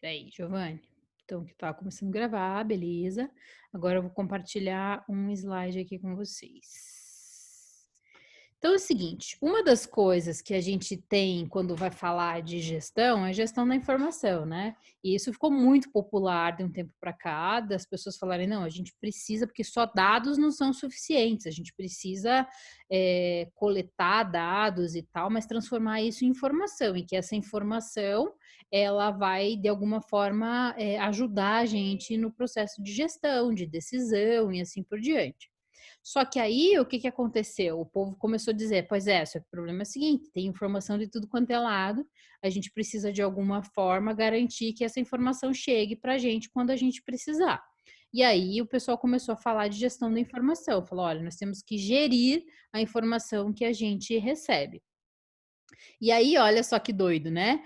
Peraí, Giovanni. Então, que tá começando a gravar, beleza. Agora eu vou compartilhar um slide aqui com vocês. Então é o seguinte, uma das coisas que a gente tem quando vai falar de gestão é gestão da informação, né? E isso ficou muito popular de um tempo para cá, das pessoas falarem, não, a gente precisa, porque só dados não são suficientes, a gente precisa coletar dados e tal, mas transformar isso em informação, e que essa informação ela vai, de alguma forma, ajudar a gente no processo de gestão, de decisão e assim por diante. Só que aí, o que que aconteceu? O povo começou a dizer: "Pois é, só que o problema é o seguinte, tem informação de tudo quanto é lado, a gente precisa de alguma forma garantir que essa informação chegue para a gente quando a gente precisar". E aí o pessoal começou a falar de gestão da informação, falou: "Olha, nós temos que gerir a informação que a gente recebe". E aí, olha só que doido, né?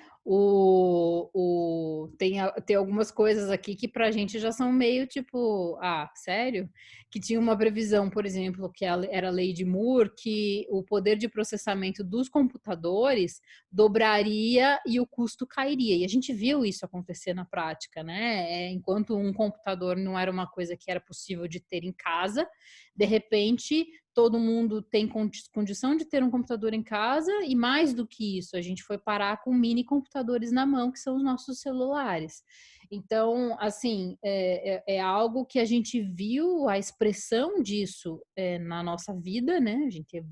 Tem algumas coisas aqui que pra gente já são meio tipo, ah, sério? Que tinha uma previsão, por exemplo, que era a lei de Moore, que o poder de processamento dos computadores dobraria e o custo cairia. E a gente viu isso acontecer na prática, né? Enquanto um computador não era uma coisa que era possível de ter em casa, de repente todo mundo tem condição de ter um computador em casa e mais do que isso, a gente foi parar com mini computadores na mão, que são os nossos celulares. Então, assim, é algo que a gente viu a expressão disso na nossa vida, né? A gente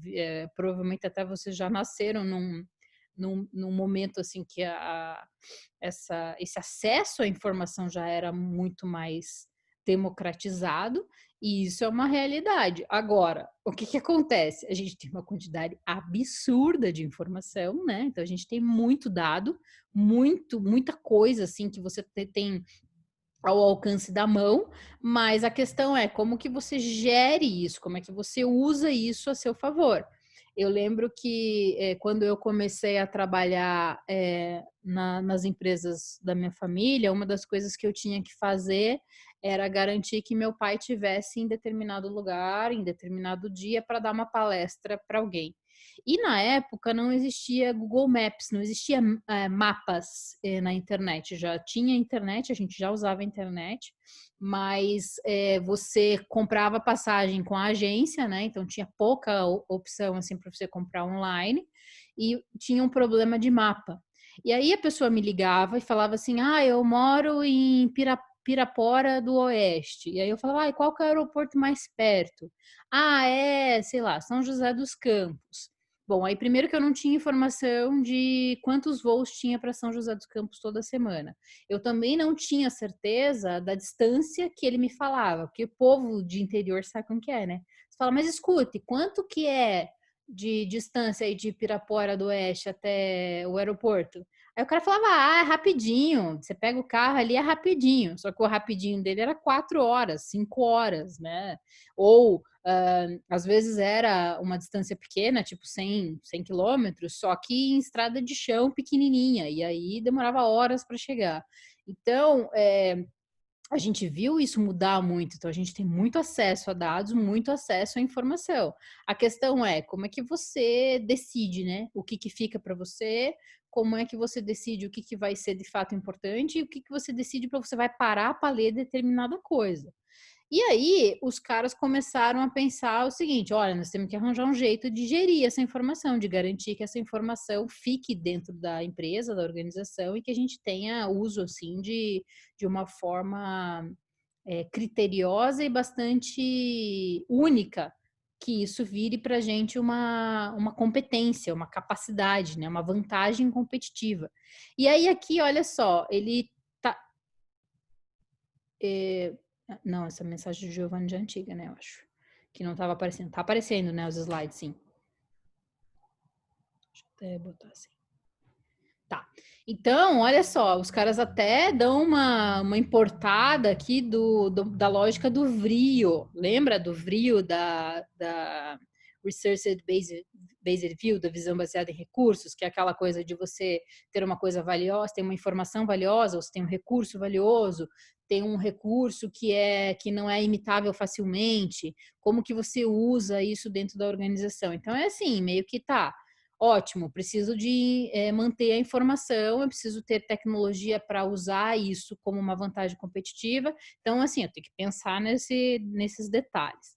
provavelmente até vocês já nasceram num momento assim que esse acesso à informação já era muito mais democratizado, e isso é uma realidade. Agora, o que que acontece? A gente tem uma quantidade absurda de informação, né? Então a gente tem muito dado, muita coisa assim que você tem ao alcance da mão, mas a questão é como que você gere isso, como é que você usa isso a seu favor. Eu lembro que quando eu comecei a trabalhar nas empresas da minha família, uma das coisas que eu tinha que fazer era garantir que meu pai tivesse em determinado lugar, em determinado dia, para dar uma palestra para alguém. E na época não existia Google Maps, não existia mapas na internet. Já tinha internet, a gente já usava a internet, mas você comprava passagem com a agência, né? Então tinha pouca opção assim para você comprar online e tinha um problema de mapa. E aí a pessoa me ligava e falava assim: "Ah, eu moro em Pirapora do Oeste". E aí eu falava: "Ah, qual que é o aeroporto mais perto?". "Ah, é, sei lá, São José dos Campos". Bom, aí primeiro que eu não tinha informação de quantos voos tinha para São José dos Campos toda semana. Eu também não tinha certeza da distância que ele me falava, porque o povo de interior sabe como que é, né? Você fala, mas escute, quanto que é de distância aí de Pirapora do Oeste até o aeroporto? Aí o cara falava, ah, é rapidinho, você pega o carro ali, é rapidinho. Só que o rapidinho dele era 4 horas, 5 horas, né? Ou às vezes era uma distância pequena, tipo 100 quilômetros, só que em estrada de chão pequenininha, e aí demorava horas para chegar. Então, a gente viu isso mudar muito, então a gente tem muito acesso a dados, muito acesso à informação. A questão é como é que você decide, né? O que que fica para você, como é que você decide o que que vai ser de fato importante e o que que você decide para você vai parar para ler determinada coisa. E aí, os caras começaram a pensar o seguinte: olha, nós temos que arranjar um jeito de gerir essa informação, de garantir que essa informação fique dentro da empresa, da organização, e que a gente tenha uso assim de uma forma criteriosa e bastante única, que isso vire para a gente uma competência, uma capacidade, né, uma vantagem competitiva. E aí, aqui, olha só, ele tá. eh, não, essa mensagem do Giovanni já é antiga, né, eu acho. Que não estava aparecendo. Tá aparecendo, né, os slides, sim. Deixa eu até botar assim. Tá. Então, olha só, os caras até dão uma importada aqui da lógica do VRIO. Lembra do VRIO da Based View, da visão baseada em recursos, que é aquela coisa de você ter uma coisa valiosa, ter uma informação valiosa, ou você tem um recurso valioso, tem um recurso que não é imitável facilmente, como que você usa isso dentro da organização. Então, é assim, meio que tá. Ótimo, preciso de manter a informação, eu preciso ter tecnologia para usar isso como uma vantagem competitiva. Então, assim, eu tenho que pensar nesses detalhes.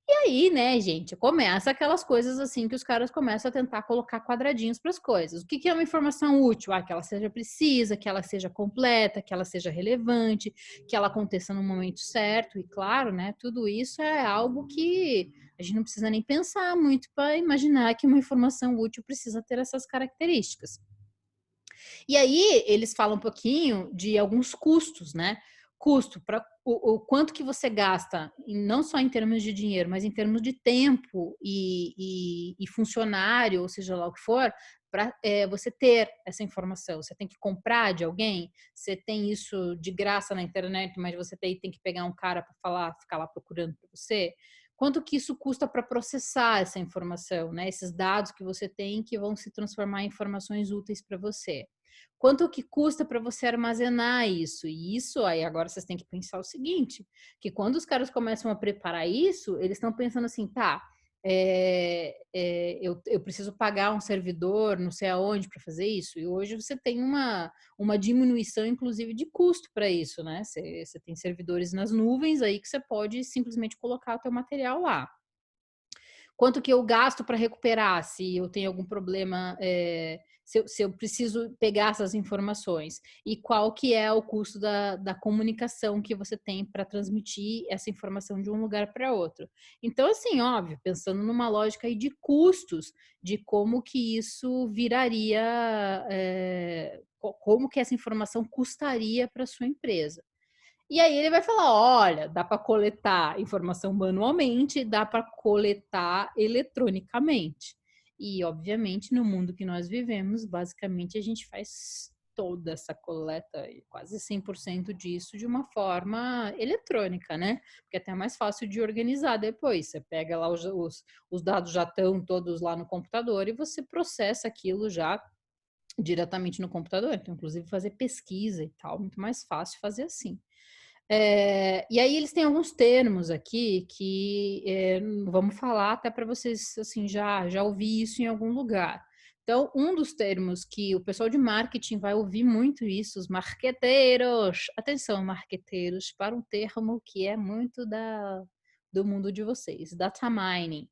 E aí, né, gente, começa aquelas coisas assim que os caras começam a tentar colocar quadradinhos para as coisas. O que que é uma informação útil? Ah, que ela seja precisa, que ela seja completa, que ela seja relevante, que ela aconteça no momento certo. E claro, né, tudo isso é algo que a gente não precisa nem pensar muito para imaginar que uma informação útil precisa ter essas características. E aí eles falam um pouquinho de alguns custos, né? Custo para quanto que você gasta, não só em termos de dinheiro, mas em termos de tempo e funcionário, ou seja lá o que for, para você ter essa informação. Você tem que comprar de alguém, você tem isso de graça na internet, mas você tem que pegar um cara para falar, ficar lá procurando para você. Quanto que isso custa para processar essa informação, né? Esses dados que você tem que vão se transformar em informações úteis para você. Quanto que custa para você armazenar isso? E isso aí agora vocês têm que pensar o seguinte, que quando os caras começam a preparar isso, eles estão pensando assim, tá, eu preciso pagar um servidor, não sei aonde, para fazer isso. E hoje você tem uma diminuição, inclusive, de custo para isso, né? Você tem servidores nas nuvens aí que você pode simplesmente colocar o teu material lá. Quanto que eu gasto para recuperar, se eu tenho algum problema, se eu preciso pegar essas informações, e qual que é o custo da comunicação que você tem para transmitir essa informação de um lugar para outro. Então, assim, óbvio, pensando numa lógica aí de custos, de como que isso viraria, como que essa informação custaria para sua empresa. E aí ele vai falar: olha, dá para coletar informação manualmente, dá para coletar eletronicamente. E, obviamente, no mundo que nós vivemos, basicamente a gente faz toda essa coleta, quase 100% disso, de uma forma eletrônica, né? Porque é até mais fácil de organizar depois. Você pega lá os dados já estão todos lá no computador e você processa aquilo já diretamente no computador. Então, inclusive, fazer pesquisa e tal, muito mais fácil fazer assim. E aí eles têm alguns termos aqui que vamos falar até para vocês assim já ouvir isso em algum lugar. Então, um dos termos que o pessoal de marketing vai ouvir muito isso, os marqueteiros, atenção, marqueteiros, para um termo que é muito do mundo de vocês, data mining,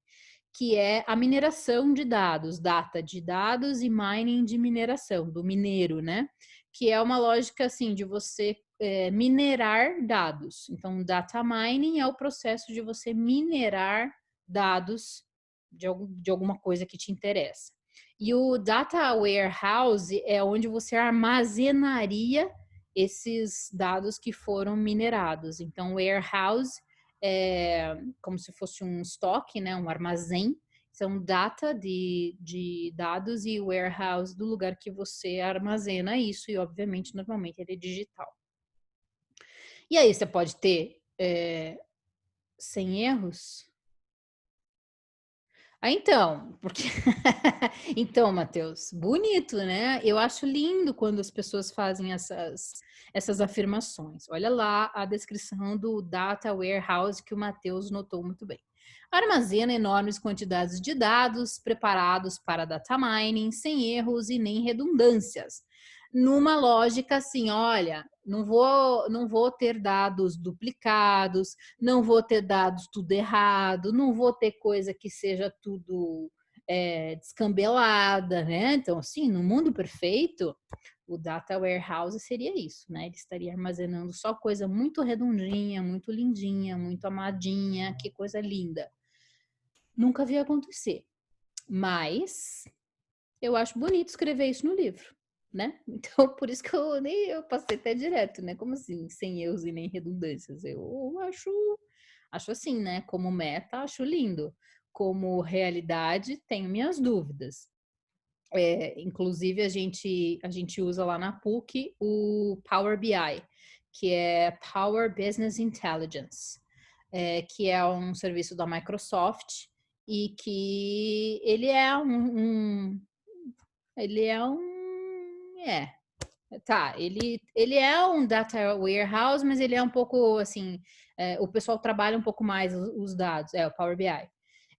que é a mineração de dados, data de dados e mining de mineração, do mineiro, né? Que é uma lógica assim de você minerar dados. Então, data mining é o processo de você minerar dados de alguma coisa que te interessa. E o data warehouse é onde você armazenaria esses dados que foram minerados. Então, warehouse é como se fosse um estoque, né, um armazém. São data de dados e warehouse do lugar que você armazena isso, e obviamente, normalmente ele é digital. E aí você pode ter sem erros. Ah, então, porque então, Matheus, bonito, né? Eu acho lindo quando as pessoas fazem essas afirmações. Olha lá a descrição do data warehouse que o Matheus notou muito bem. Armazena enormes quantidades de dados preparados para data mining, sem erros e nem redundâncias. Numa lógica assim, olha, não vou ter dados duplicados, não vou ter dados tudo errado, não vou ter coisa que seja tudo descambelada, né? Então, assim, no mundo perfeito, o data warehouse seria isso, né? Ele estaria armazenando só coisa muito redondinha, muito lindinha, muito amadinha, que coisa linda. Nunca vi acontecer, mas eu acho bonito escrever isso no livro, né? Então, por isso que eu passei até direto, né? Como assim, sem erros e nem redundâncias? Eu acho assim, né? Como meta, acho lindo. Como realidade, tenho minhas dúvidas. Inclusive, a gente usa lá na PUC o Power BI, que é Power Business Intelligence, que é um serviço da Microsoft e que ele é um. É. Tá, ele é um data warehouse, mas ele é um pouco assim. O pessoal trabalha um pouco mais os dados, o Power BI.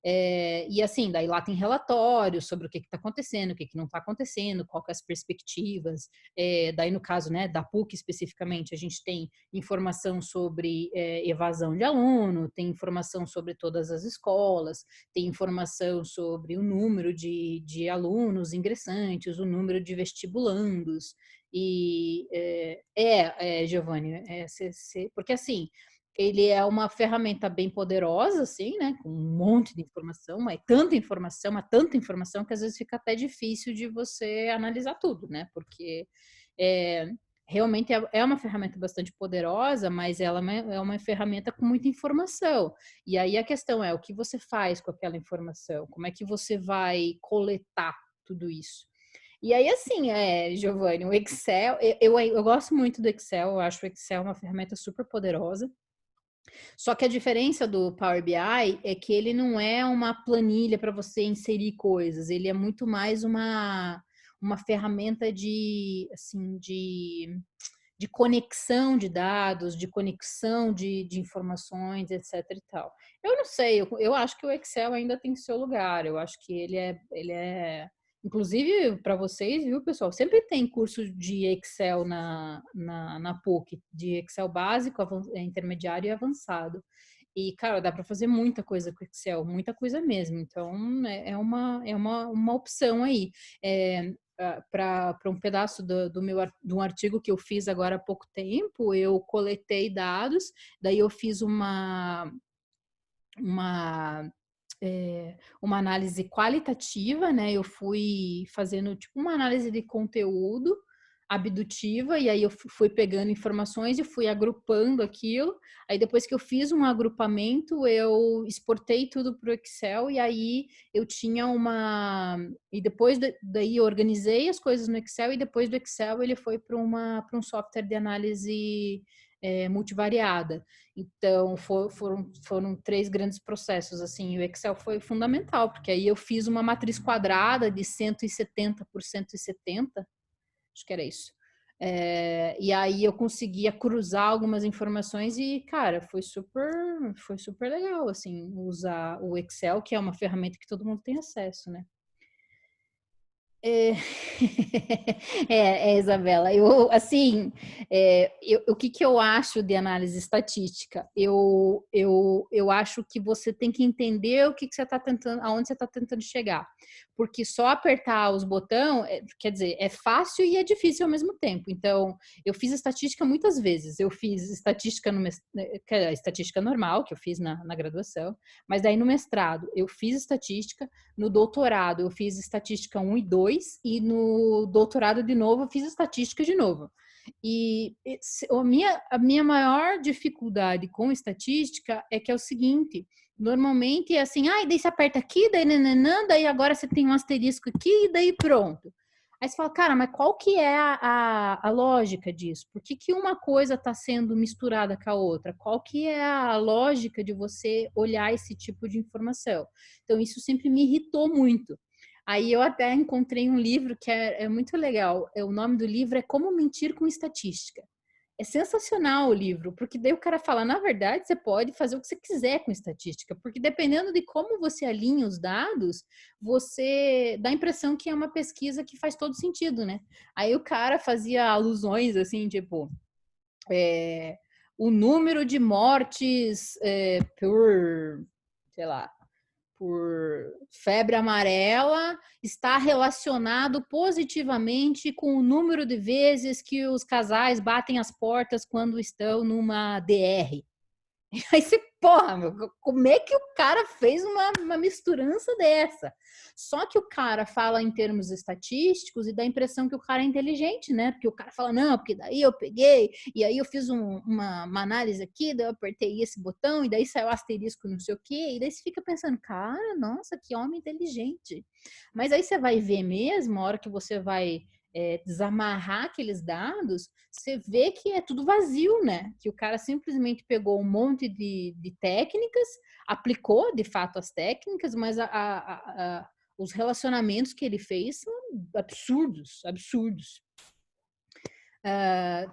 E assim, daí lá tem relatórios sobre o que está acontecendo, o que não está acontecendo, qual que é as perspectivas. Daí no caso, né, da PUC especificamente, a gente tem informação sobre evasão de aluno, tem informação sobre todas as escolas, tem informação sobre o número de alunos ingressantes, o número de vestibulandos. E Giovanni, porque assim, ele é uma ferramenta bem poderosa, assim, né? Com um monte de informação, mas tanta informação que às vezes fica até difícil de você analisar tudo, né? Porque é, realmente é uma ferramenta bastante poderosa, mas ela é uma ferramenta com muita informação. E aí a questão é o que você faz com aquela informação? Como é que você vai coletar tudo isso? E aí, assim, Giovanni, o Excel, eu gosto muito do Excel, eu acho o Excel uma ferramenta super poderosa. Só que a diferença do Power BI é que ele não é uma planilha para você inserir coisas, ele é muito mais uma ferramenta assim, de conexão de dados, de conexão de informações, etc e tal. Eu não sei, eu acho que o Excel ainda tem seu lugar, eu acho que inclusive para vocês, viu, pessoal? Sempre tem curso de Excel na PUC, de Excel básico, intermediário e avançado. E, cara, dá para fazer muita coisa com Excel, muita coisa mesmo. Então, é uma opção aí. Para um pedaço de um artigo que eu fiz agora há pouco tempo, eu coletei dados, daí eu fiz uma, uma análise qualitativa, né? Eu fui fazendo tipo uma análise de conteúdo abdutiva, e aí eu fui pegando informações e fui agrupando aquilo. Aí depois que eu fiz um agrupamento, eu exportei tudo para o Excel, e aí eu tinha e depois daí eu organizei as coisas no Excel, e depois do Excel ele foi para um software de análise multivariada. Então, foram 3 grandes processos, assim, o Excel foi fundamental, porque aí eu fiz uma matriz quadrada de 170 por 170, acho que era isso. E aí eu conseguia cruzar algumas informações e, cara, foi super legal, assim, usar o Excel, que é uma ferramenta que todo mundo tem acesso, né? É, Isabela, assim, o que eu acho de análise estatística? Eu acho que você tem que entender o que você está tentando, aonde você está tentando chegar, porque só apertar os botões, quer dizer, é fácil e é difícil ao mesmo tempo. Então, eu fiz estatística muitas vezes. Eu fiz estatística que é a estatística normal, que eu fiz na graduação, mas daí no mestrado eu fiz estatística, no doutorado eu fiz estatística 1 e 2, e no doutorado de novo eu fiz estatística de novo. E a minha maior dificuldade com estatística é que é o seguinte: normalmente é assim, daí você aperta aqui, daí nananã, daí agora você tem um asterisco aqui, e daí pronto. Aí você fala, cara, mas qual que é a lógica disso? Por que uma coisa está sendo misturada com a outra? Qual que é a lógica de você olhar esse tipo de informação? Então, isso sempre me irritou muito. Aí eu até encontrei um livro que é muito legal. O nome do livro é Como Mentir com Estatística. É sensacional o livro, porque daí o cara fala, na verdade, você pode fazer o que você quiser com estatística, porque dependendo de como você alinha os dados, você dá a impressão que é uma pesquisa que faz todo sentido, né? Aí o cara fazia alusões assim, tipo, o número de mortes sei lá, por febre amarela está relacionado positivamente com o número de vezes que os casais batem as portas quando estão numa DR. Aí você, porra, meu, como é que o cara fez uma misturança dessa? Só que o cara fala em termos estatísticos e dá a impressão que o cara é inteligente, né? Porque o cara fala, não, porque daí eu peguei, e aí eu fiz uma análise aqui, daí eu apertei esse botão, e daí saiu asterisco não sei o quê, e daí você fica pensando, cara, nossa, que homem inteligente. Mas aí você vai ver mesmo, a hora que você vai desamarrar aqueles dados, você vê que é tudo vazio, né? Que o cara simplesmente pegou um monte de técnicas, aplicou de fato as técnicas, mas os relacionamentos que ele fez são absurdos, absurdos.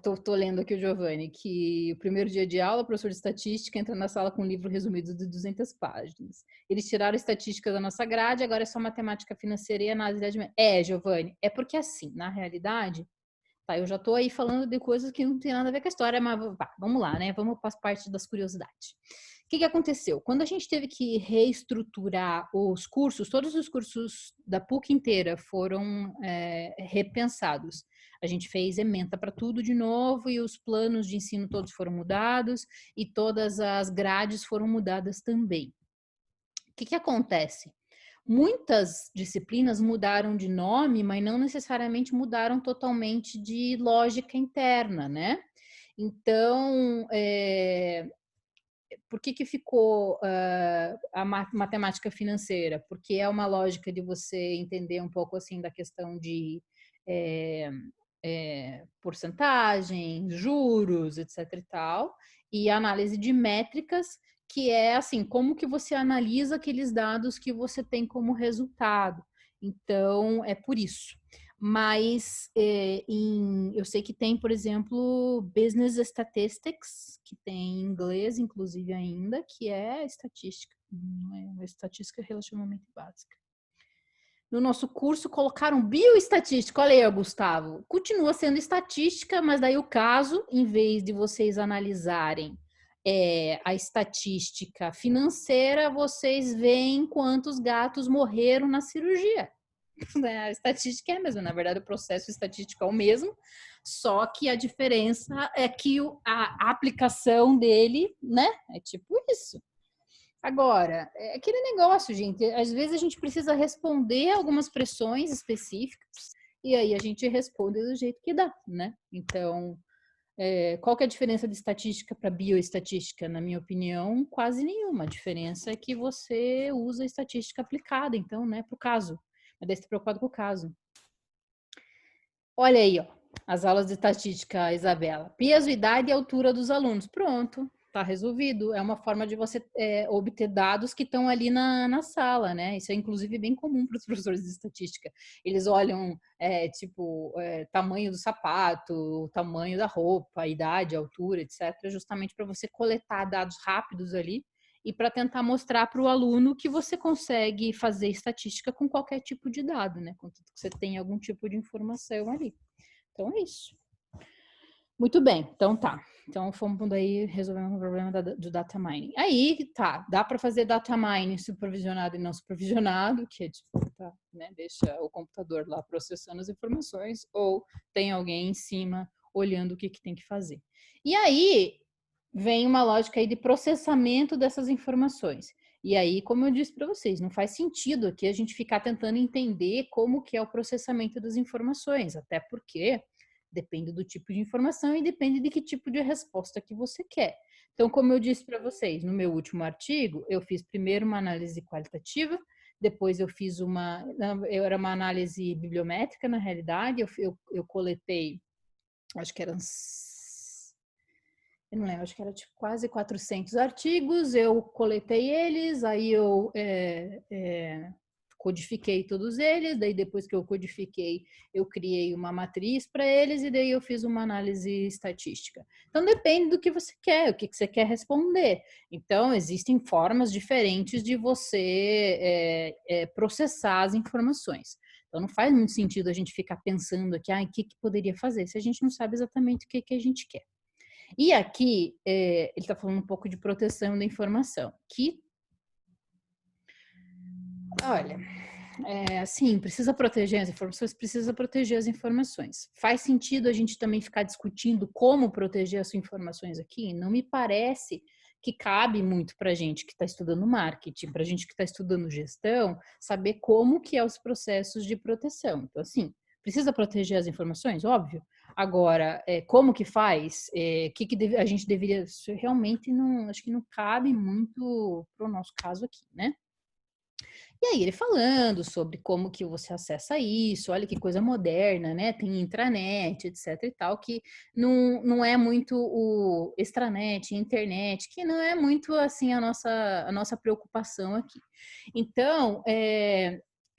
Tô lendo aqui o Giovanni, que o primeiro dia de aula, o professor de estatística entra na sala com um livro resumido de 200 páginas. Eles tiraram a estatística da nossa grade, agora é só matemática financeira e análise de... Giovanni, é porque assim, na realidade, tá, eu já tô aí falando de coisas que não tem nada a ver com a história, mas vamos lá, né? Vamos para as partes das curiosidades. O que aconteceu? Quando a gente teve que reestruturar os cursos, todos os cursos da PUC inteira foram repensados. A gente fez ementa para tudo de novo e os planos de ensino todos foram mudados e todas as grades foram mudadas também. O que acontece? Muitas disciplinas mudaram de nome, mas não necessariamente mudaram totalmente de lógica interna, né? Então, por que ficou a matemática financeira? Porque é uma lógica de você entender um pouco assim da questão de porcentagem, juros, etc e tal, e análise de métricas, que é assim, como que você analisa aqueles dados que você tem como resultado. Então, é por isso. Mas eu sei que tem, por exemplo, Business Statistics, que tem em inglês, inclusive ainda, que é estatística, uma estatística relativamente básica. No nosso curso colocaram bioestatística. Olha aí, Gustavo. Continua sendo estatística, mas daí o caso, em vez de vocês analisarem a estatística financeira, vocês veem quantos gatos morreram na cirurgia. A estatística é a mesma, na verdade o processo estatístico é o mesmo, só que a diferença é que a aplicação dele, né, é tipo isso. Agora, é aquele negócio, gente, às vezes a gente precisa responder algumas pressões específicas e aí a gente responde do jeito que dá, né? Então, qual que é a diferença de estatística para bioestatística? Na minha opinião, quase nenhuma. A diferença é que você usa a estatística aplicada, então, né, para o caso. Mas deve estar preocupado com o caso. Olha aí, ó, as aulas de estatística, Isabela. Peso, idade e altura dos alunos. Pronto, tá resolvido. É uma forma de você obter dados que estão ali na sala, né? Isso é, inclusive, bem comum para os professores de estatística. Eles olham, tamanho do sapato, tamanho da roupa, idade, altura, etc., justamente para você coletar dados rápidos ali e para tentar mostrar para o aluno que você consegue fazer estatística com qualquer tipo de dado, né? Contanto que você tem algum tipo de informação ali. Então é isso. Muito bem, então tá. Então fomos daí resolvendo o problema do data mining. Aí tá, dá para fazer data mining supervisionado e não supervisionado, que é tipo, tá, né, deixa o computador lá processando as informações, ou tem alguém em cima olhando o que tem que fazer. E aí vem uma lógica aí de processamento dessas informações. E aí, como eu disse para vocês, não faz sentido aqui a gente ficar tentando entender como que é o processamento das informações, até porque depende do tipo de informação e depende de que tipo de resposta que você quer. Então, como eu disse para vocês, no meu último artigo, eu fiz primeiro uma análise qualitativa, depois eu fiz era uma análise bibliométrica, na realidade, eu coletei, acho que eram, eu não lembro, acho que era tipo quase 400 artigos, eu coletei eles, aí eu codifiquei todos eles, daí depois que eu codifiquei, eu criei uma matriz para eles e daí eu fiz uma análise estatística. Então depende do que você quer, o que você quer responder. Então existem formas diferentes de você processar as informações. Então não faz muito sentido a gente ficar pensando aqui, o que poderia fazer, se a gente não sabe exatamente o que a gente quer. E aqui, ele está falando um pouco de proteção da informação, que, olha, assim, precisa proteger as informações, precisa proteger as informações. Faz sentido a gente também ficar discutindo como proteger as informações aqui? Não me parece que cabe muito para a gente que está estudando marketing, para a gente que está estudando gestão, saber como que é os processos de proteção. Então, assim, precisa proteger as informações? Óbvio. Agora, como que faz? Que a gente deveria... Realmente, não, acho que não cabe muito para o nosso caso aqui, né? E aí ele falando sobre como que você acessa isso, olha que coisa moderna, né? Tem intranet, etc e tal, que não é muito o extranet, internet, que não é muito assim a nossa preocupação aqui. Então,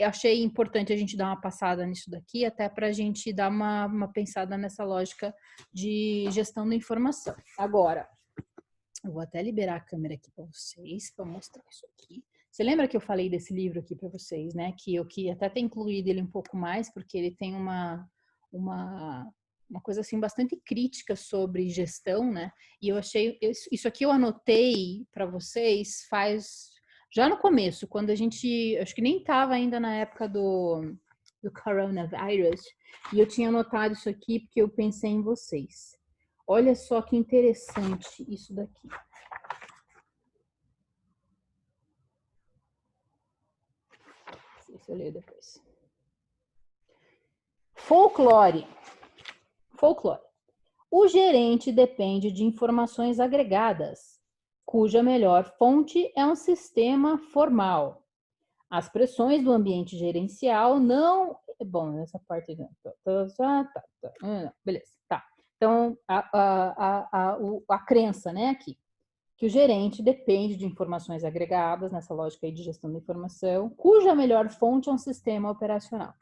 eu achei importante a gente dar uma passada nisso daqui, até para a gente dar uma pensada nessa lógica de gestão da informação. Agora, eu vou até liberar a câmera aqui para vocês, para mostrar isso aqui. Você lembra que eu falei desse livro aqui para vocês, né? Que eu queria até ter incluído ele um pouco mais, porque ele tem uma coisa assim bastante crítica sobre gestão, né? E eu achei isso aqui eu anotei para vocês faz já no começo, quando a gente acho que nem estava ainda na época do coronavírus, e eu tinha anotado isso aqui porque eu pensei em vocês. Olha só que interessante isso daqui. Não sei se eu leio depois. Folclore. Folclore. O gerente depende de informações agregadas, cuja melhor fonte é um sistema formal. As pressões do ambiente gerencial não... Bom, essa parte... Beleza, tá. Então, a crença, né, aqui, que o gerente depende de informações agregadas, nessa lógica aí de gestão da informação, cuja melhor fonte é um sistema operacional.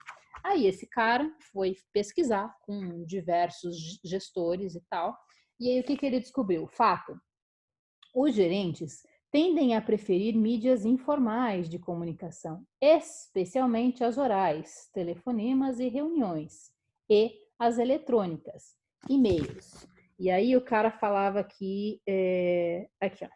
Aí esse cara foi pesquisar com diversos gestores e tal, e aí o que ele descobriu? Fato, os gerentes tendem a preferir mídias informais de comunicação, especialmente as orais, telefonemas e reuniões, e as eletrônicas, e-mails. E aí o cara falava aqui, aqui ó.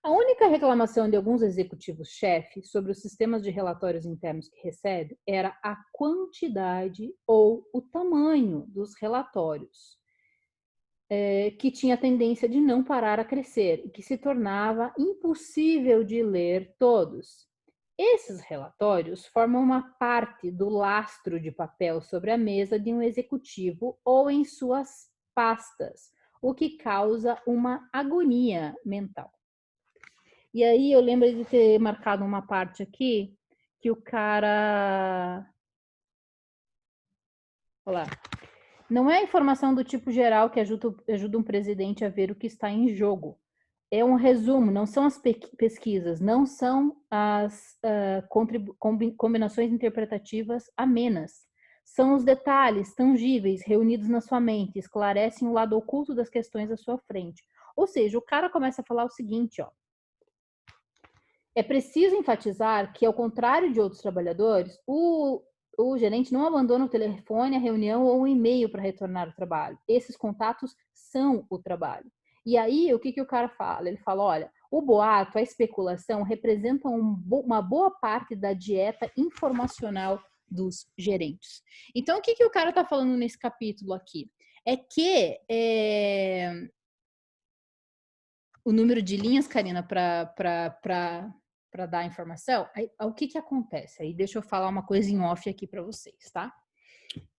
A única reclamação de alguns executivos-chefe sobre os sistemas de relatórios internos que recebe era a quantidade ou o tamanho dos relatórios, que tinha a tendência de não parar a crescer e que se tornava impossível de ler todos. Esses relatórios formam uma parte do lastro de papel sobre a mesa de um executivo ou em suas pastas, o que causa uma agonia mental. E aí eu lembro de ter marcado uma parte aqui que o cara... Olha lá. Não é a informação do tipo geral que ajuda um presidente a ver o que está em jogo. É um resumo, não são as pesquisas, não são as combinações interpretativas amenas. São os detalhes tangíveis reunidos na sua mente, esclarecem o lado oculto das questões à sua frente. Ou seja, o cara começa a falar o seguinte, ó. É preciso enfatizar que, ao contrário de outros trabalhadores, o gerente não abandona o telefone, a reunião ou o e-mail para retornar ao trabalho. Esses contatos são o trabalho. E aí, o que o cara fala? Ele fala, olha, o boato, a especulação representam uma boa parte da dieta informacional dos gerentes. Então, o que o cara está falando nesse capítulo aqui? É que o número de linhas, Karina, para dar a informação, aí, o que acontece? Aí deixa eu falar uma coisa em off aqui para vocês, tá?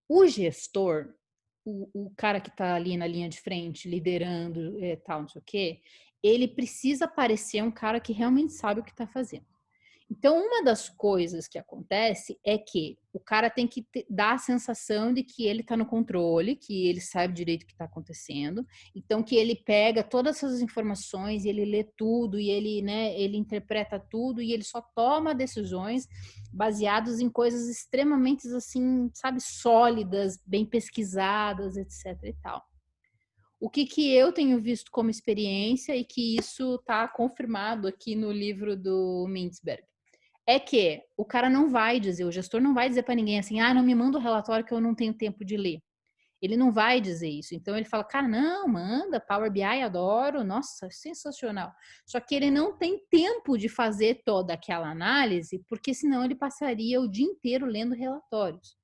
O gestor, o cara que está ali na linha de frente, liderando tal, não sei o quê, ele precisa parecer um cara que realmente sabe o que está fazendo. Então, uma das coisas que acontece é que o cara tem que dar a sensação de que ele está no controle, que ele sabe direito o que está acontecendo. Então, que ele pega todas essas informações, ele lê tudo, e ele, né, ele interpreta tudo, e ele só toma decisões baseadas em coisas extremamente, assim, sabe, sólidas, bem pesquisadas, etc e tal. O que eu tenho visto como experiência, e que isso está confirmado aqui no livro do Mintzberg, é que o cara não vai dizer, o gestor não vai dizer para ninguém assim, não me manda o relatório que eu não tenho tempo de ler. Ele não vai dizer isso. Então ele fala, cara, não, manda, Power BI, adoro, nossa, sensacional. Só que ele não tem tempo de fazer toda aquela análise, porque senão ele passaria o dia inteiro lendo relatórios.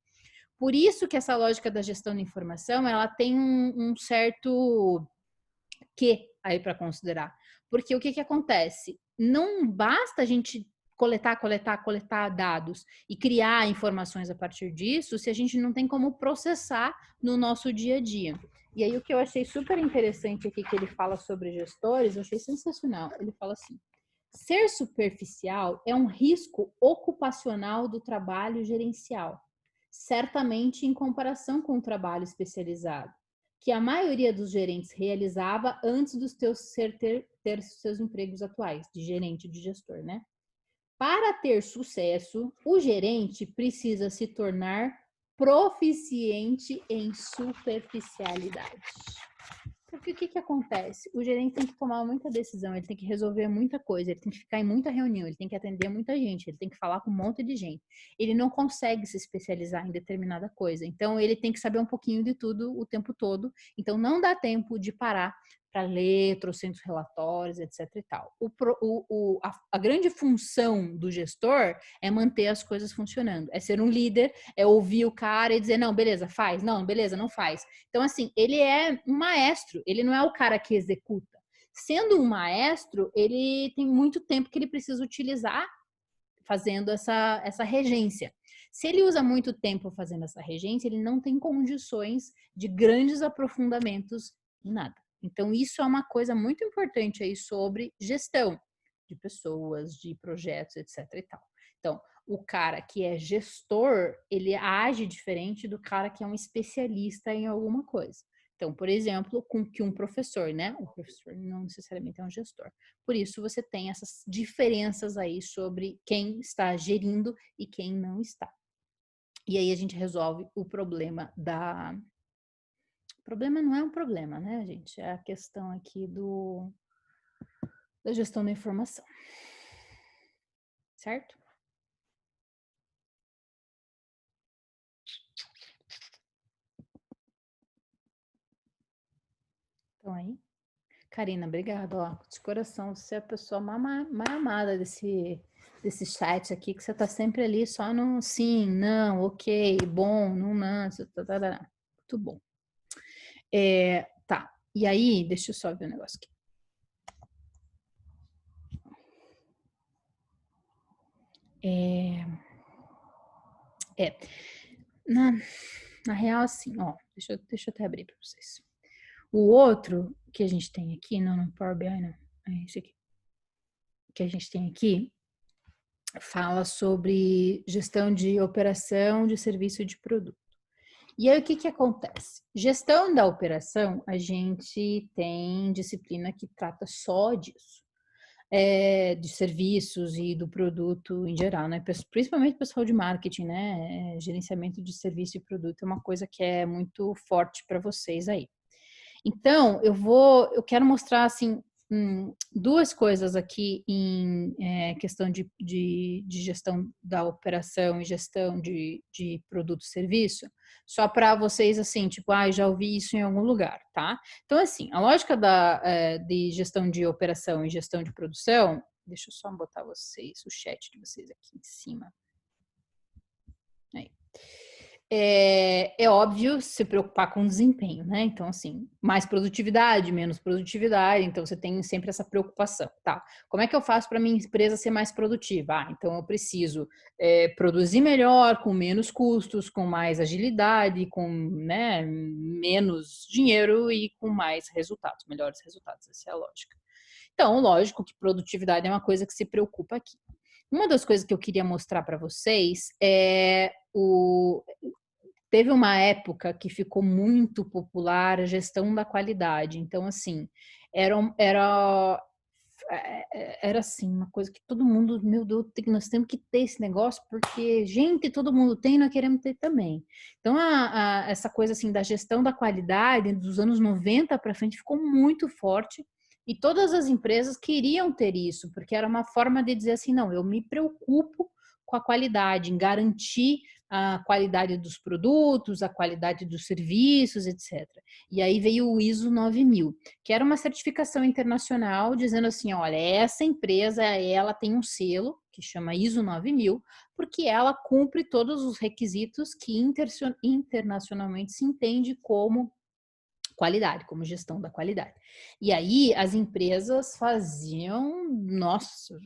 Por isso que essa lógica da gestão de informação, ela tem um certo quê aí para considerar. Porque o que acontece? Não basta a gente coletar dados e criar informações a partir disso, se a gente não tem como processar no nosso dia a dia. E aí o que eu achei super interessante aqui que ele fala sobre gestores, eu achei sensacional. Ele fala assim: ser superficial é um risco ocupacional do trabalho gerencial, certamente em comparação com o trabalho especializado, que a maioria dos gerentes realizava antes dos ter seus empregos atuais, de gerente, de gestor, né? Para ter sucesso, o gerente precisa se tornar proficiente em superficialidade. Porque o que acontece? O gerente tem que tomar muita decisão, ele tem que resolver muita coisa, ele tem que ficar em muita reunião, ele tem que atender muita gente, ele tem que falar com um monte de gente. Ele não consegue se especializar em determinada coisa. Então, ele tem que saber um pouquinho de tudo o tempo todo. Então, não dá tempo de parar para ler trocentos relatórios, etc e tal. A grande função do gestor é manter as coisas funcionando, é ser um líder, é ouvir o cara e dizer, não, beleza, faz, não, beleza, não faz. Então, assim, ele é um maestro, ele não é o cara que executa. Sendo um maestro, ele tem muito tempo que ele precisa utilizar fazendo essa regência. Se ele usa muito tempo fazendo essa regência, ele não tem condições de grandes aprofundamentos em nada. Então, isso é uma coisa muito importante aí sobre gestão de pessoas, de projetos, etc e tal. Então, o cara que é gestor, ele age diferente do cara que é um especialista em alguma coisa. Então, por exemplo, com que um professor, né? O professor não necessariamente é um gestor. Por isso, você tem essas diferenças aí sobre quem está gerindo e quem não está. E aí a gente resolve o problema da... O problema não é um problema, né, gente? É a questão aqui da gestão da informação. Certo? Então aí. Karina, obrigada. Ó, de coração, você é a pessoa mais amada desse chat aqui, que você tá sempre ali só no sim, não, ok, bom, não, não, muito bom. Tá, e aí, deixa eu só ver um negócio aqui. Na real, assim, ó, deixa eu até abrir para vocês. O outro que a gente tem aqui, não, no Power BI, não, é esse aqui, que a gente tem aqui, fala sobre gestão de operação de serviço de produto. E aí, o que acontece? Gestão da operação, a gente tem disciplina que trata só disso. De serviços e do produto em geral, né? Principalmente pessoal de marketing, né? Gerenciamento de serviço e produto é uma coisa que é muito forte para vocês aí. Então, eu quero mostrar assim duas coisas aqui em questão de gestão da operação e gestão de produto e serviço, só para vocês assim, tipo, já ouvi isso em algum lugar, tá? Então, assim, a lógica de gestão de operação e gestão de produção, deixa eu só botar vocês, o chat de vocês aqui em cima. Aí. É óbvio se preocupar com o desempenho, né? Então, assim, mais produtividade, menos produtividade, então você tem sempre essa preocupação, tá? Como é que eu faço para minha empresa ser mais produtiva? Então eu preciso produzir melhor, com menos custos, com mais agilidade, com né, menos dinheiro e com mais resultados, melhores resultados, essa é a lógica. Então, lógico que produtividade é uma coisa que se preocupa aqui. Uma das coisas que eu queria mostrar para vocês teve uma época que ficou muito popular a gestão da qualidade. Então, assim, era assim, uma coisa que todo mundo, meu Deus, nós temos que ter esse negócio, porque, gente, todo mundo tem, nós queremos ter também. Então, essa coisa assim da gestão da qualidade, dos anos 90 para frente, ficou muito forte. E todas as empresas queriam ter isso, porque era uma forma de dizer assim, não, eu me preocupo com a qualidade, em garantir a qualidade dos produtos, a qualidade dos serviços, etc. E aí veio o ISO 9000, que era uma certificação internacional dizendo assim, olha, essa empresa, ela tem um selo que chama ISO 9000, porque ela cumpre todos os requisitos que internacionalmente se entende como qualidade, como gestão da qualidade. E aí as empresas faziam, nossa,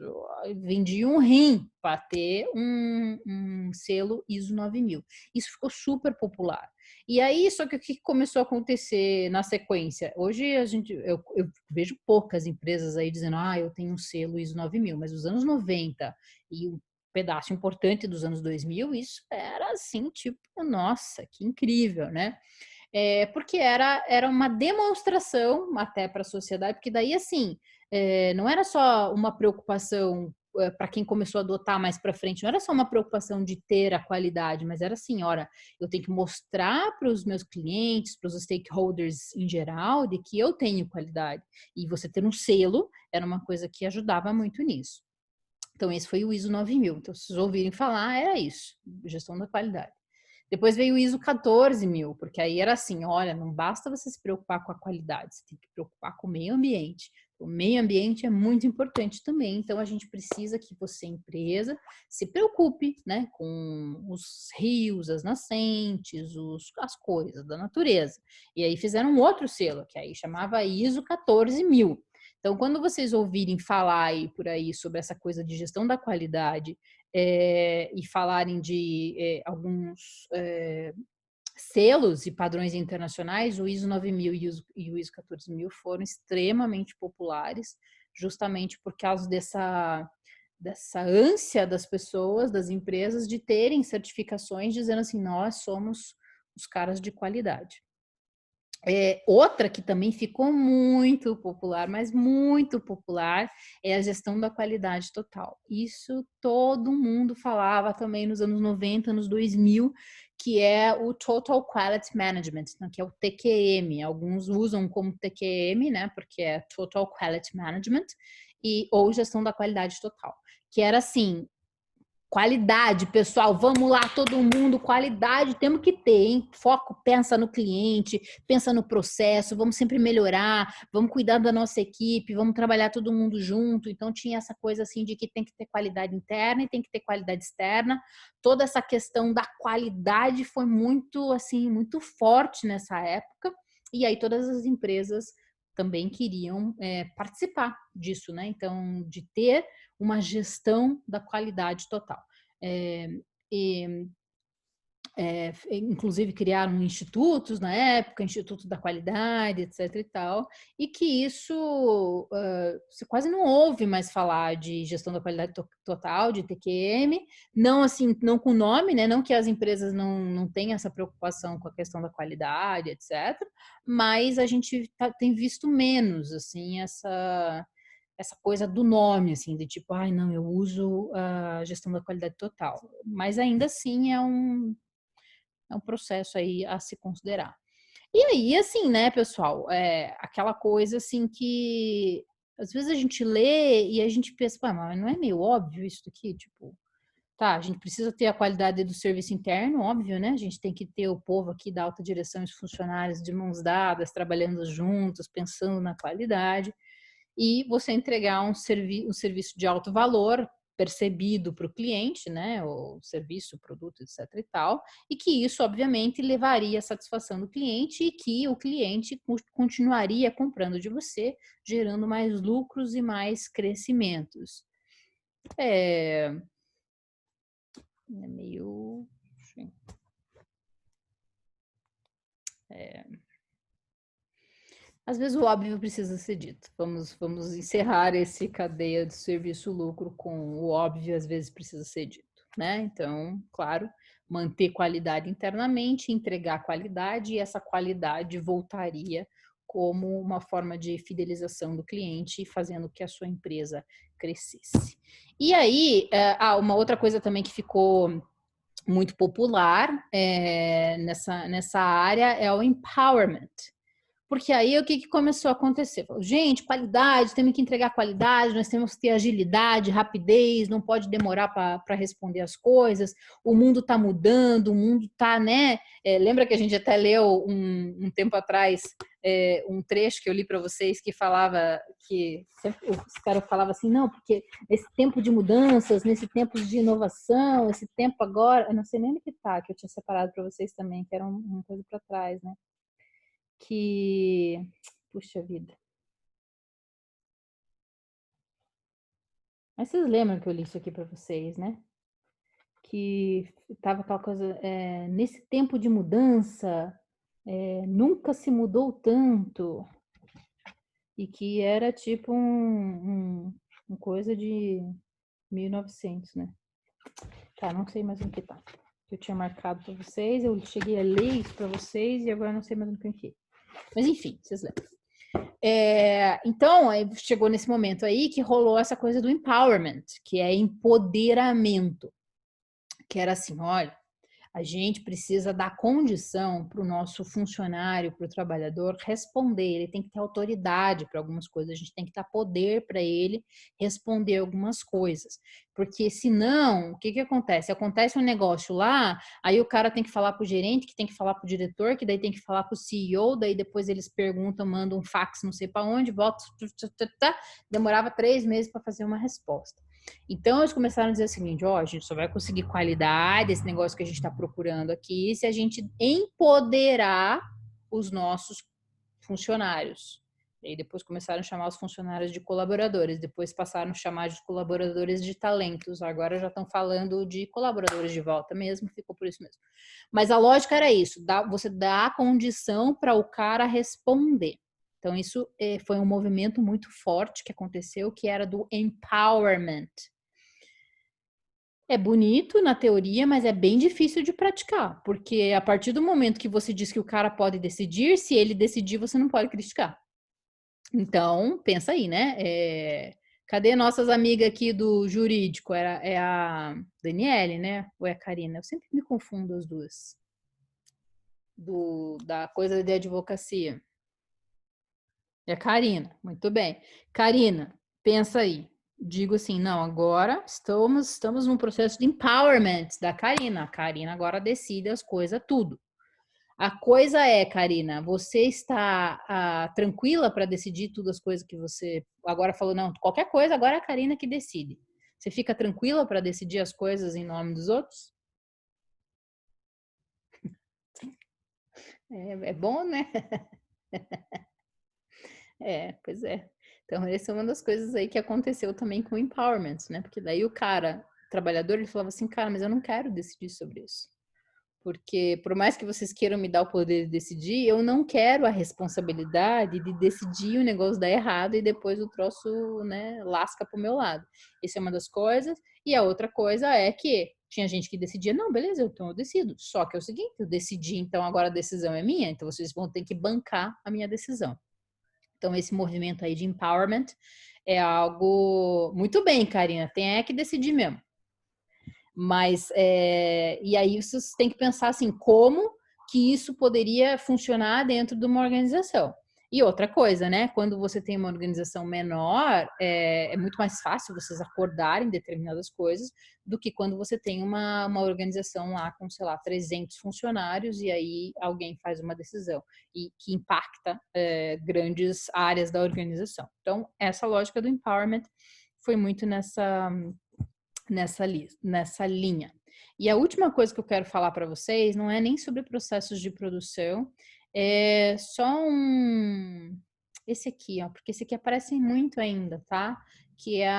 vendiam um rim para ter um selo ISO 9000. Isso ficou super popular. E aí, só que o que começou a acontecer na sequência? Hoje eu vejo poucas empresas aí dizendo, eu tenho um selo ISO 9000, mas os anos 90 e um pedaço importante dos anos 2000, isso era assim, tipo, nossa, que incrível, né? Porque era uma demonstração até para a sociedade, porque daí, assim, não era só uma preocupação para quem começou a adotar mais para frente, não era só uma preocupação de ter a qualidade, mas era assim, olha, eu tenho que mostrar para os meus clientes, para os stakeholders em geral, de que eu tenho qualidade. E você ter um selo era uma coisa que ajudava muito nisso. Então, esse foi o ISO 9000. Então, se vocês ouvirem falar, era isso, gestão da qualidade. Depois veio o ISO 14000, porque aí era assim, olha, não basta você se preocupar com a qualidade, você tem que preocupar com o meio ambiente. O meio ambiente é muito importante também, então a gente precisa que você, empresa, se preocupe, né, com os rios, as nascentes, as coisas da natureza. E aí fizeram um outro selo, que aí chamava ISO 14000. Então, quando vocês ouvirem falar aí por aí sobre essa coisa de gestão da qualidade e falarem de alguns selos e padrões internacionais, o ISO 9000 e o ISO 14000 foram extremamente populares, justamente por causa dessa ânsia das pessoas, das empresas, de terem certificações dizendo assim, nós somos os caras de qualidade. Outra que também ficou muito popular, mas muito popular, é a gestão da qualidade total. Isso todo mundo falava também nos anos 90, anos 2000, que é o Total Quality Management, né, que é o TQM. Alguns usam como TQM, né, porque é Total Quality Management, ou gestão da qualidade total. Que era assim, qualidade, pessoal, vamos lá, todo mundo, qualidade temos que ter, hein? Foco, pensa no cliente, pensa no processo, vamos sempre melhorar, vamos cuidar da nossa equipe, vamos trabalhar todo mundo junto. Então tinha essa coisa assim de que tem que ter qualidade interna e tem que ter qualidade externa. Toda essa questão da qualidade foi muito assim, muito forte nessa época. E aí todas as empresas também queriam participar disso, né? Então, de ter uma gestão da qualidade total. E, inclusive criaram institutos na época, Instituto da Qualidade, etc e tal, e que isso você quase não ouve mais falar de gestão da qualidade total, de TQM, não assim, não com nome, né? Não que as empresas não tenham essa preocupação com a questão da qualidade, etc, mas a gente tem visto menos assim essa coisa do nome, assim, de tipo, ai, não, eu uso a gestão da qualidade total. Mas ainda assim é um processo aí a se considerar. E aí, assim, né, pessoal, aquela coisa assim que às vezes a gente lê e a gente pensa, mas não é meio óbvio isso aqui? Tipo, tá, a gente precisa ter a qualidade do serviço interno, óbvio, né? A gente tem que ter o povo aqui da alta direção e os funcionários de mãos dadas, trabalhando juntos, pensando na qualidade, e você entregar um serviço de alto valor percebido para o cliente, né, o serviço, o produto, etc e tal, e que isso, obviamente, levaria à satisfação do cliente e que o cliente continuaria comprando de você, gerando mais lucros e mais crescimentos. É meio... Às vezes o óbvio precisa ser dito. Vamos encerrar esse cadeia de serviço-lucro com o óbvio, às vezes precisa ser dito, né? Então, claro, manter qualidade internamente, entregar qualidade, e essa qualidade voltaria como uma forma de fidelização do cliente, fazendo que a sua empresa crescesse. E aí, uma outra coisa também que ficou muito popular nessa área é o empowerment. Porque aí o que começou a acontecer? Falou, gente, qualidade, temos que entregar qualidade, nós temos que ter agilidade, rapidez, não pode demorar para responder as coisas, o mundo está mudando, o mundo está, né? Lembra que a gente até leu um tempo atrás um trecho que eu li para vocês que falava que os caras falavam assim, não, porque esse tempo de mudanças, nesse tempo de inovação, esse tempo agora, eu não sei nem onde que tá, que eu tinha separado para vocês também, que era uma coisa para trás, né? Que, puxa vida. Mas vocês lembram que eu li isso aqui para vocês, né? Que tava aquela coisa, nesse tempo de mudança, nunca se mudou tanto, e que era tipo uma coisa de 1900, né? Tá, não sei mais o que tá. Eu tinha marcado para vocês, eu cheguei a ler isso para vocês e agora não sei mais o que é. Mas enfim, vocês lembram. Então, aí chegou nesse momento aí que rolou essa coisa do empowerment, que é empoderamento, que era assim, olha, a gente precisa dar condição para o nosso funcionário, para o trabalhador responder. Ele tem que ter autoridade para algumas coisas, a gente tem que dar poder para ele responder algumas coisas. Porque senão, o que que acontece? Acontece um negócio lá, aí o cara tem que falar para o gerente, que tem que falar para o diretor, que daí tem que falar para o CEO, daí depois eles perguntam, mandam um fax não sei para onde, volta, demorava 3 meses para fazer uma resposta. Então, eles começaram a dizer o seguinte, ó, a gente só vai conseguir qualidade, esse negócio que a gente está procurando aqui, se a gente empoderar os nossos funcionários. E aí depois começaram a chamar os funcionários de colaboradores, depois passaram a chamar de colaboradores de talentos, agora já estão falando de colaboradores de volta mesmo, ficou por isso mesmo. Mas a lógica era isso, você dá a condição para o cara responder. Então, isso foi um movimento muito forte que aconteceu, que era do empowerment. É bonito na teoria, mas é bem difícil de praticar, porque a partir do momento que você diz que o cara pode decidir, se ele decidir, você não pode criticar. Então, pensa aí, né? Cadê nossas amigas aqui do jurídico? É a Daniele, né? Ou é a Karina? Eu sempre me confundo as duas. Da coisa de advocacia. É a Karina, muito bem. Karina, pensa aí. Digo assim, não, agora estamos num processo de empowerment da Karina. A Karina agora decide as coisas, tudo. A coisa é, Karina, você está tranquila para decidir todas as coisas que você agora falou, não, qualquer coisa, agora é a Karina que decide. Você fica tranquila para decidir as coisas em nome dos outros? É bom, né? Pois é. Então, essa é uma das coisas aí que aconteceu também com o empowerment, né? Porque daí o cara, o trabalhador, ele falava assim, cara, mas eu não quero decidir sobre isso. Porque por mais que vocês queiram me dar o poder de decidir, eu não quero a responsabilidade de decidir o negócio dar errado e depois o troço, né, lasca pro meu lado. Essa é uma das coisas. E a outra coisa é que tinha gente que decidia, não, beleza, então eu decido. Só que é o seguinte, eu decidi, então agora a decisão é minha, então vocês vão ter que bancar a minha decisão. Então, esse movimento aí de empowerment é algo muito bem, Karina, tem que decidir mesmo. Mas, e aí você tem que pensar assim, como que isso poderia funcionar dentro de uma organização. E outra coisa, né? Quando você tem uma organização menor, é muito mais fácil vocês acordarem determinadas coisas do que quando você tem uma organização lá com, sei lá, 300 funcionários e aí alguém faz uma decisão e que impacta grandes áreas da organização. Então, essa lógica do empowerment foi muito nessa linha. E a última coisa que eu quero falar para vocês não é nem sobre processos de produção, é só esse aqui, ó, porque esse aqui aparece muito ainda, tá? Que é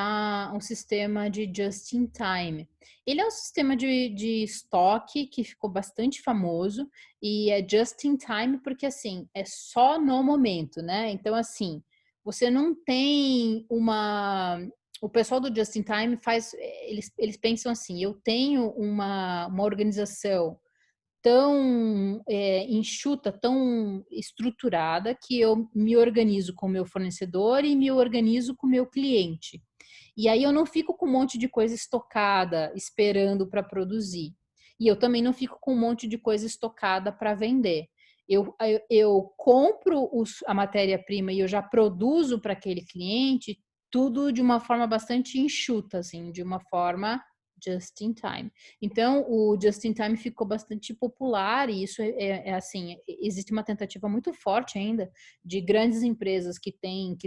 um sistema de just in time. Ele é um sistema de estoque que ficou bastante famoso e é just in time porque assim é só no momento, né? Então assim você não tem o pessoal do Just in Time eles pensam assim, eu tenho uma organização tão enxuta, tão estruturada, que eu me organizo com o meu fornecedor e me organizo com o meu cliente. E aí eu não fico com um monte de coisa estocada, esperando para produzir. E eu também não fico com um monte de coisa estocada para vender. Eu compro a matéria-prima e eu já produzo para aquele cliente tudo de uma forma bastante enxuta, assim, de uma forma just in time. Então, o just in time ficou bastante popular e isso assim, existe uma tentativa muito forte ainda de grandes empresas que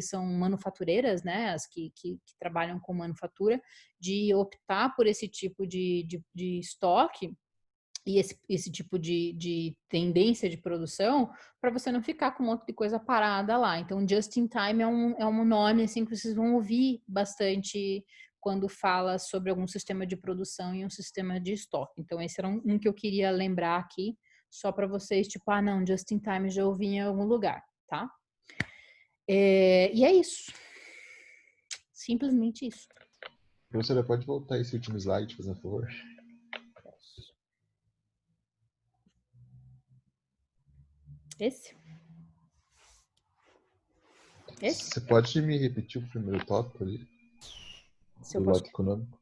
são manufatureiras, né, as que trabalham com manufatura, de optar por esse tipo de estoque e esse tipo de tendência de produção para você não ficar com um monte de coisa parada lá. Então, just in time é um nome assim que vocês vão ouvir bastante quando fala sobre algum sistema de produção e um sistema de estoque. Então, esse era um que eu queria lembrar aqui, só para vocês, tipo, não, just in time já ouvi em algum lugar, tá? E é isso. Simplesmente isso. Professora, pode voltar esse último slide, por favor? Esse? Esse? Você pode me repetir o primeiro tópico ali, Se eu do posso. lote econômico?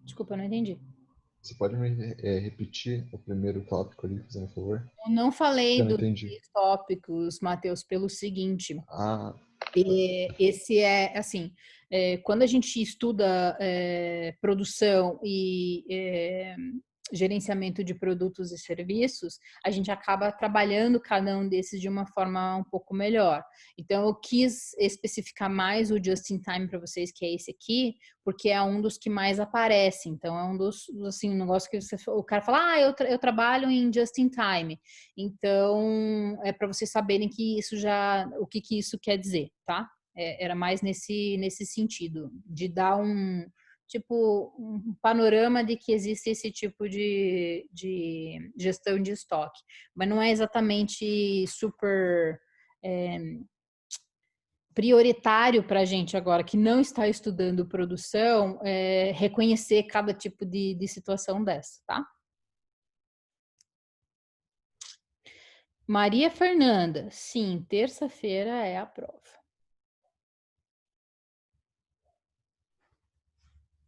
Desculpa, eu não entendi. Você pode me repetir o primeiro tópico ali, fazendo um favor? Eu não Que falei eu não dos entendi. tópicos, Matheus, pelo seguinte. Ah, Esse é, assim, quando a gente estuda produção e gerenciamento de produtos e serviços, a gente acaba trabalhando cada um desses de uma forma um pouco melhor. Então, eu quis especificar mais o Just in Time para vocês, que é esse aqui, porque é um dos que mais aparece. Então, é um dos, assim, um negócio que o cara fala, eu trabalho em Just in Time. Então, é para vocês saberem que isso já, o que que isso quer dizer, tá? Era mais nesse sentido, de dar um panorama de que existe esse tipo de gestão de estoque. Mas não é exatamente super prioritário para a gente agora, que não está estudando produção, reconhecer cada tipo de situação dessa, tá? Maria Fernanda, sim, terça-feira é a prova.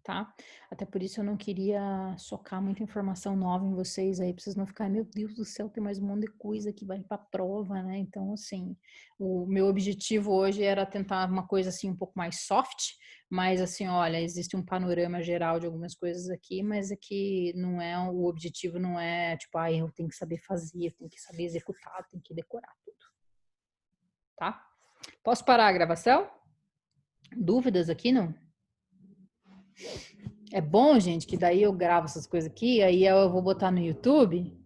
Tá? Até por isso eu não queria socar muita informação nova em vocês aí, pra vocês não ficarem, meu Deus do céu, tem mais um monte de coisa que vai para prova, né? Então, assim, o meu objetivo hoje era tentar uma coisa assim um pouco mais soft, mas assim, olha, existe um panorama geral de algumas coisas aqui, mas é que não é o objetivo, não é tipo, eu tenho que saber fazer, eu tenho que saber executar, eu tenho que decorar tudo, tá? Posso parar a gravação? Dúvidas aqui, não? É bom, gente, que daí eu gravo essas coisas aqui, aí eu vou botar no YouTube